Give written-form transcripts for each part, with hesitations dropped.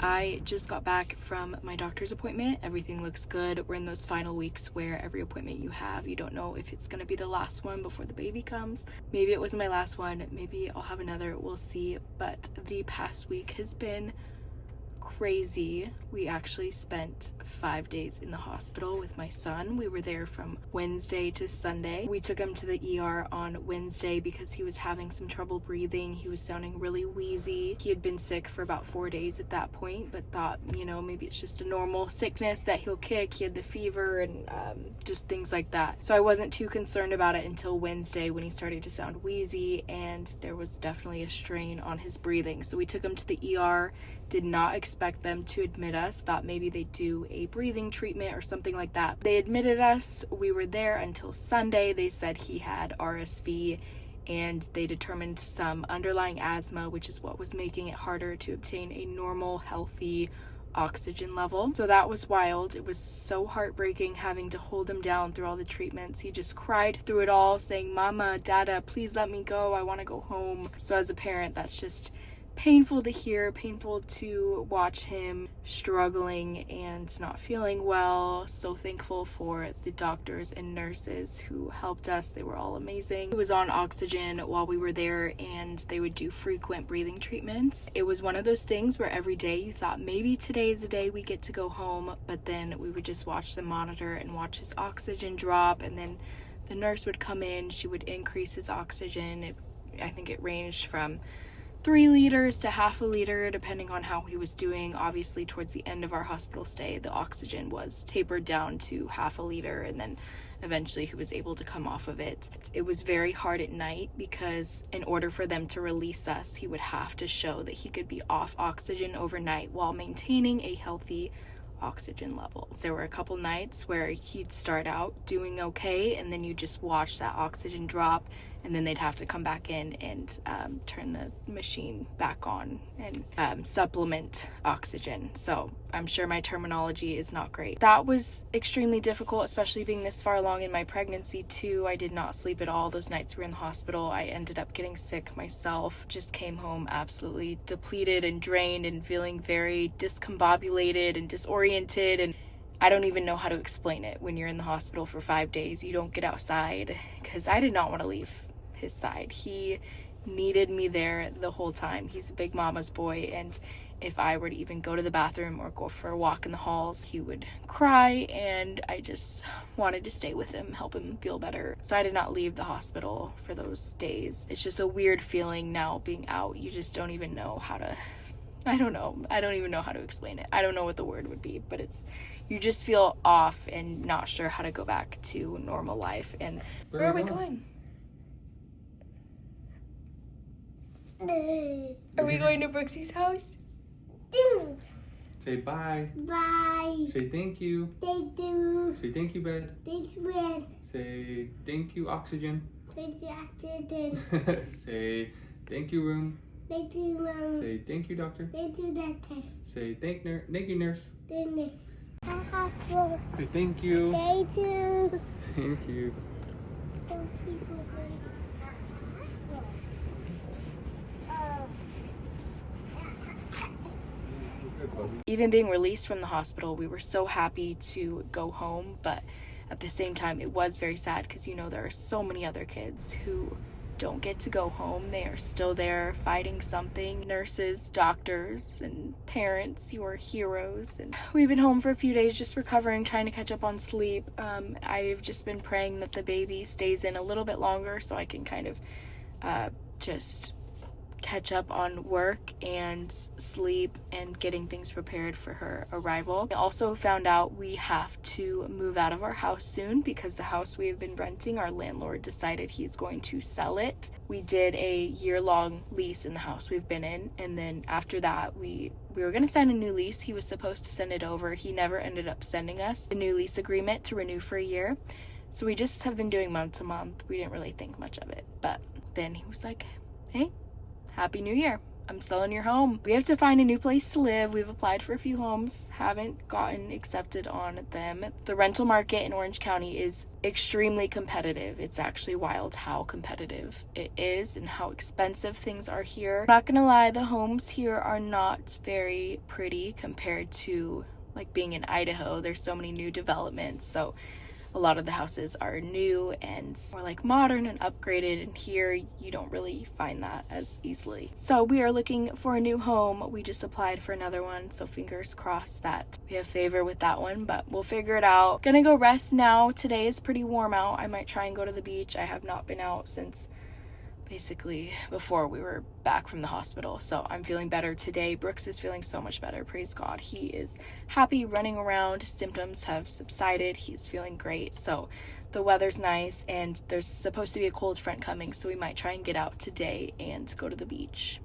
I just got back from my doctor's appointment. Everything looks good. We're in those final weeks where every appointment you have, you don't know if it's going to be the last one before the baby comes. Maybe it was my last one. Maybe I'll have another. We'll see. But the past week has been crazy. We actually spent 5 days in the hospital with my son. We were there from Wednesday to Sunday. We took him to the ER on Wednesday because he was having some trouble breathing. He was sounding really wheezy. He had been sick for about 4 days at that point, but thought, maybe it's just a normal sickness that he'll kick. He had the fever and just things like that. So I wasn't too concerned about it until Wednesday when he started to sound wheezy and there was definitely a strain on his breathing. So we took him to the ER. Did not expect them to admit us. Thought maybe they'd do a breathing treatment or something like that. They admitted us. We were there until Sunday. They said he had RSV and they determined some underlying asthma, which is what was making it harder to obtain a normal, healthy oxygen level. So that was wild. It was so heartbreaking having to hold him down through all the treatments. He just cried through it all, saying, "Mama, Dada, please let me go. I want to go home." So as a parent, that's just painful to hear, painful to watch him struggling and not feeling well. So thankful for the doctors and nurses who helped us. They were all amazing. He was on oxygen while we were there and they would do frequent breathing treatments. It was one of those things where every day you thought maybe today is the day we get to go home, but then we would just watch the monitor and watch his oxygen drop, and then the nurse would come in, she would increase his oxygen. I think it ranged from 3 liters to half a liter, depending on how he was doing. Obviously, towards the end of our hospital stay, the oxygen was tapered down to half a liter, and then eventually he was able to come off of it. It was very hard at night because in order for them to release us, he would have to show that he could be off oxygen overnight while maintaining a healthy oxygen level. There were a couple nights where he'd start out doing okay, and then you just watch that oxygen drop, and then they'd have to come back in and turn the machine back on and supplement oxygen. So I'm sure my terminology is not great. That was extremely difficult, especially being this far along in my pregnancy too. I did not sleep at all those nights we were in the hospital. I ended up getting sick myself. Just came home absolutely depleted and drained and feeling very discombobulated and disoriented, and I don't even know how to explain it. When you're in the hospital for 5 days, you don't get outside, because I did not want to leave his side. He needed me there the whole time. He's a big mama's boy, and if I were to even go to the bathroom or go for a walk in the halls, he would cry, and I just wanted to stay with him, help him feel better. So I did not leave the hospital for those days. It's just a weird feeling now being out. You just don't even know how to, I don't even know how to explain it. I don't know what the word would be, but you just feel off and not sure how to go back to normal life. And where are we going? Are we going to Brooksy's house? Say bye. Bye. Say thank you. Thank you. Say thank you, bed. Thanks, man. Say thank you, oxygen. Thanks, Doctor. Say thank you, room. Thank you, Mom. Say thank you, doctor. Thank you, Doctor. Say thank you, nurse. Thank you. Hospital. Say thank you. Thank you. Thank you. Thank you. Even being released from the hospital, we were so happy to go home, but at the same time it was very sad because there are so many other kids who don't get to go home. They are still there fighting something. Nurses, doctors, and parents, you are heroes. And we've been home for a few days just recovering, trying to catch up on sleep. I've just been praying that the baby stays in a little bit longer so I can kind of just catch up on work and sleep and getting things prepared for her arrival. I also found out we have to move out of our house soon because the house we have been renting, our landlord decided he's going to sell it. We did a year-long lease in the house we've been in, and then after that we were going to sign a new lease. He was supposed to send it over. He never ended up sending us the new lease agreement to renew for a year. So we just have been doing month to month. We didn't really think much of it, but then he was like, "Hey, Happy New Year. I'm selling your home. We have to find a new place to live. We've applied for a few homes, haven't gotten accepted on them. The rental market in Orange County is extremely competitive. It's actually wild how competitive it is and how expensive things are here. I'm not gonna lie, the homes here are not very pretty compared to like being in Idaho. There's so many new developments, so a lot of the houses are new and more like modern and upgraded, and here you don't really find that as easily. So we are looking for a new home. We just applied for another one, so fingers crossed that we have favor with that one, but we'll figure it out. Gonna go rest now. Today is pretty warm out. I might try and go to the beach. I have not been out since basically before we were back from the hospital, so I'm feeling better today. Brooks is feeling so much better, praise God. He is happy, running around, symptoms have subsided, he's feeling great. So the weather's nice and there's supposed to be a cold front coming, so we might try and get out today and go to the beach.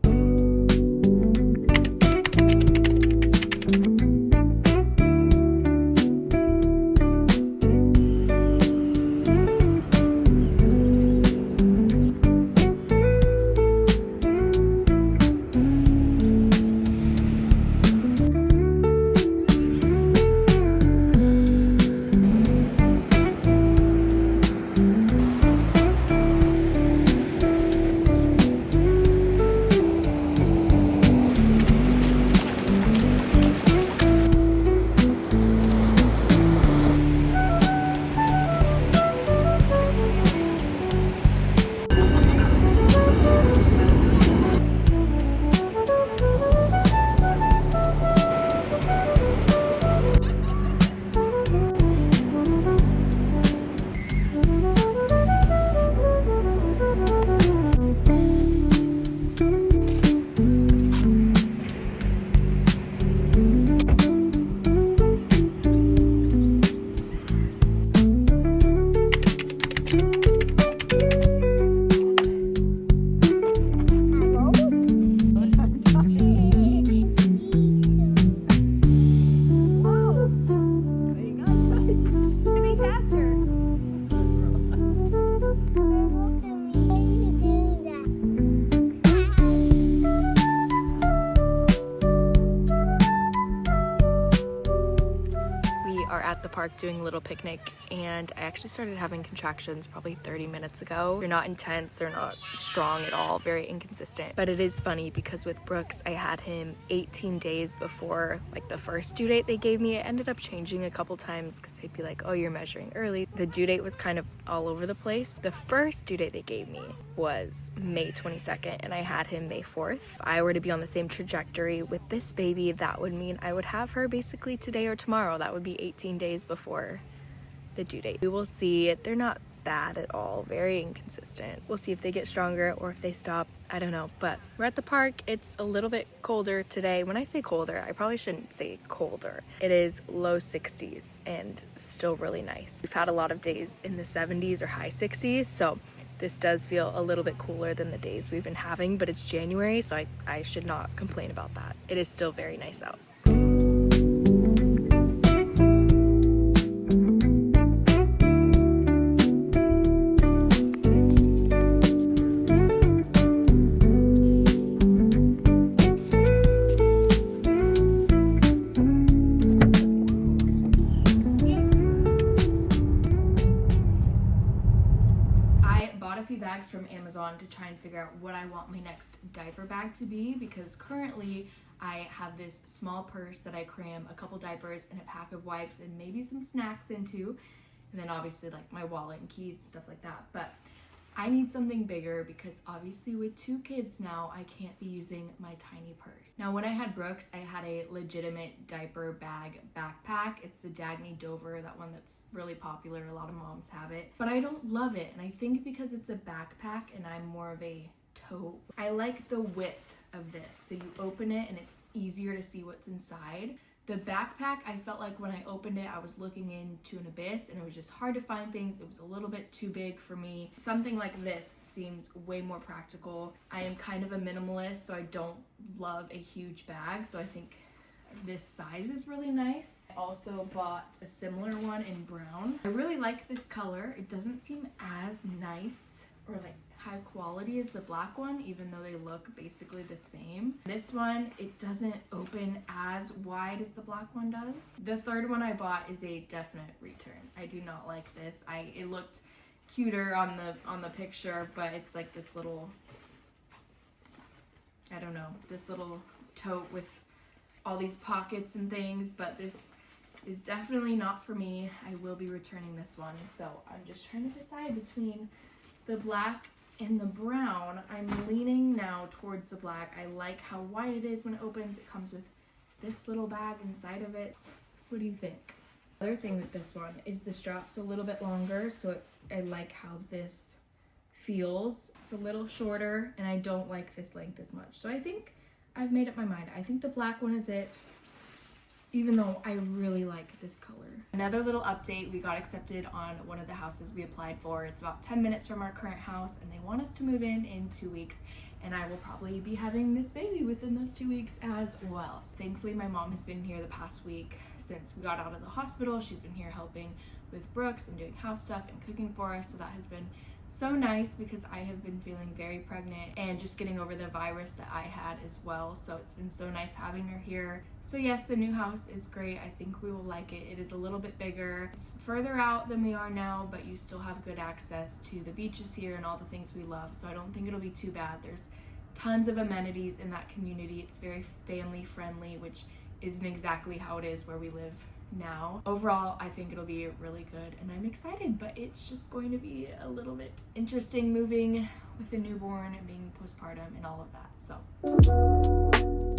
Doing a little picnic, and I actually started having contractions probably 30 minutes ago. They're not intense, they're not strong at all, very inconsistent. But it is funny because with Brooks, I had him 18 days before like the first due date they gave me. It ended up changing a couple times because they'd be like, oh, you're measuring early. The due date was kind of all over the place. The first due date they gave me was May 22nd and I had him May 4th. If I were to be on the same trajectory with this baby, that would mean I would have her basically today or tomorrow. That would be 18 days before the due date. We will see. They're not bad at all, very inconsistent. We'll see if they get stronger or if they stop, I don't know. But we're at the park. It's a little bit colder today. When I say colder, I probably shouldn't say colder. It is low 60s and still really nice. We've had a lot of days in the 70s or high 60s, so this does feel a little bit cooler than the days we've been having, but it's January, so I should not complain about that. It is still very nice out. From Amazon to try and figure out what I want my next diaper bag to be, because currently I have this small purse that I cram a couple diapers and a pack of wipes and maybe some snacks into, and then obviously like my wallet and keys and stuff like that. But I need something bigger because obviously with 2 kids now, I can't be using my tiny purse. Now when I had Brooks, I had a legitimate diaper bag backpack. It's the Dagny Dover, that one that's really popular. A lot of moms have it, but I don't love it. And I think because it's a backpack and I'm more of a tote, I like the width of this. So you open it and it's easier to see what's inside. The backpack, I felt like when I opened it, I was looking into an abyss and it was just hard to find things. It was a little bit too big for me. Something like this seems way more practical. I am kind of a minimalist, so I don't love a huge bag. So I think this size is really nice. I also bought a similar one in brown. I really like this color. It doesn't seem as nice or like high quality as the black one, even though they look basically the same. This one, it doesn't open as wide as the black one does. The third one I bought is a definite return. I do not like this. It looked cuter on the picture, but it's like this little, I don't know, this little tote with all these pockets and things, but this is definitely not for me. I will be returning this one. So I'm just trying to decide between the black and the brown. I'm leaning now towards the black. I like how wide it is when it opens. It comes with this little bag inside of it. What do you think? Other thing with this one is the strap's a little bit longer, so I like how this feels. It's a little shorter, and I don't like this length as much. So I think I've made up my mind. I think the black one is it, even though I really like this color. Another little update, we got accepted on one of the houses we applied for. It's about 10 minutes from our current house, and they want us to move in 2 weeks, and I will probably be having this baby within those 2 weeks as well. So thankfully, my mom has been here the past week since we got out of the hospital. She's been here helping with Brooks and doing house stuff and cooking for us, so that has been so nice because I have been feeling very pregnant and just getting over the virus that I had as well. So it's been so nice having her here. So yes, the new house is great. I think we will like it. It is a little bit bigger. It's further out than we are now, but you still have good access to the beaches here and all the things we love. So I don't think it'll be too bad. There's tons of amenities in that community. It's very family friendly, which isn't exactly how it is where we live now. Overall, I think it'll be really good and I'm excited, but it's just going to be a little bit interesting moving with a newborn and being postpartum and all of that. So